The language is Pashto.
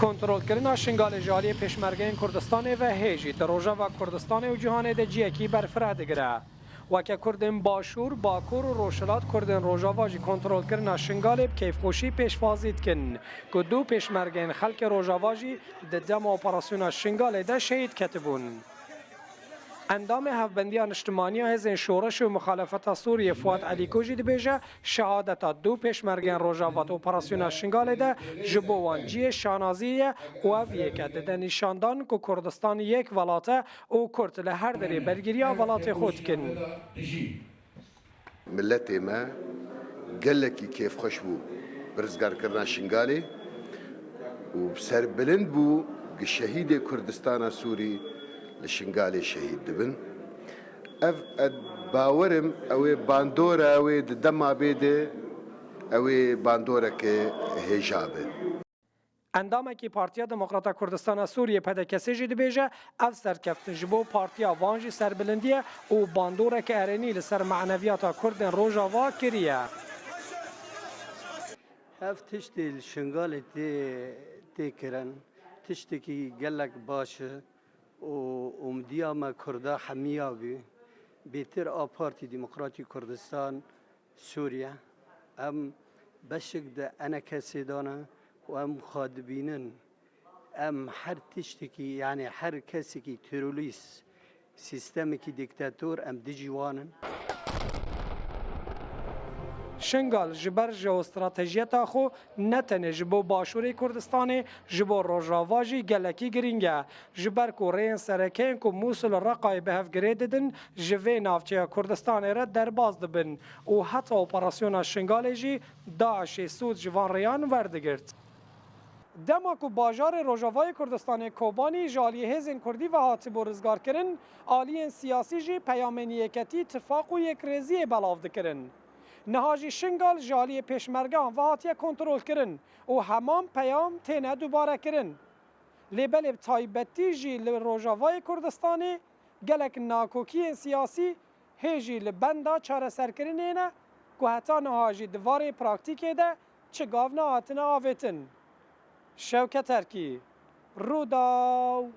کنترل کردن شنگال جالی پشمرگین کردستان و هیجی در روژا و کردستان و جهان ده جیکی برفره دگره و که کردن باشور باکور و روشلات کردن روژا واجی کنترل کردن شنگال کیف خوشی پیشوازید کن که دو پشمرگین خلق روژا واجی ده دم اپراسیون شنگال ده شهید کتبون. اندام هفبندیان اجتماعی حزب شورش و مخالفت سوریه فؤاد علی کوجی دبیجه شهادت دو پشمرگین روژاوات اپراسیون شنگال ده جبوانجی شانازی و اویه که ده نشاندان که کردستان یک ولاته و کرد لهر دری برگیری ولات خود کن. ملت ما گلکی کیف خوش بو برزگار کردن شنگالی و سر بلند بو شهید کردستان سوری لشنگالی شهید دبن اف باورم اوی باندورا اوی دما بیده اوی باندورا که هجابه اندامه که پارتیا دموکراتا کردستان سوریه پدکسی جی دبیجه اف سرکفتن جبو پارتیا وانجی سربلندیه و باندوره که ارنی لسر معنویاتا کردن روژاوا کریه. اف تشتی شنگالی تی کرن تشتی که گلک باشه و امدیا ما کرده حمیا بیتر آپارتی دموکراتی کردستان سوریه ام بشک ده انا کسی دانه و ام خادبینن ام هر تشتکی یعنی هر کسی که تروریست سیستمی که دیکتاتور ام دیجوانن شنگال جبر جو استراتژیتا خو نتنه جبو باشوری کردستان جبو روژاواجی گلکی گرینگه جبر کو رین سرکین کو موسل رقای به هفگری ددن جوی نافچه کردستان را درباز دبن و حتی اپراسیون شنگال جی داعش سود جوان ریان وردگرد. دماکو باجار روژاوای کردستان کوبانی جالی هزین کردی و هاتی برزگار کرن آلین سیاسی جی پیامنیکتی اتفاق و یک ریزی بلاف دکرن. نهاجی شنگال جالی پیشمرگان و هاتیه کنترل کرن و همان پیام تینه دوباره کرن. لیبل تایبتی جی لروژاوای کردستانی گلک ناکوکی سیاسی هیجی لبندا چاره سرکرینه نه که حتی نهاجی دواره پراکتیکه ده چه گاونا آتنا آویتن. شوکت ترکی روداو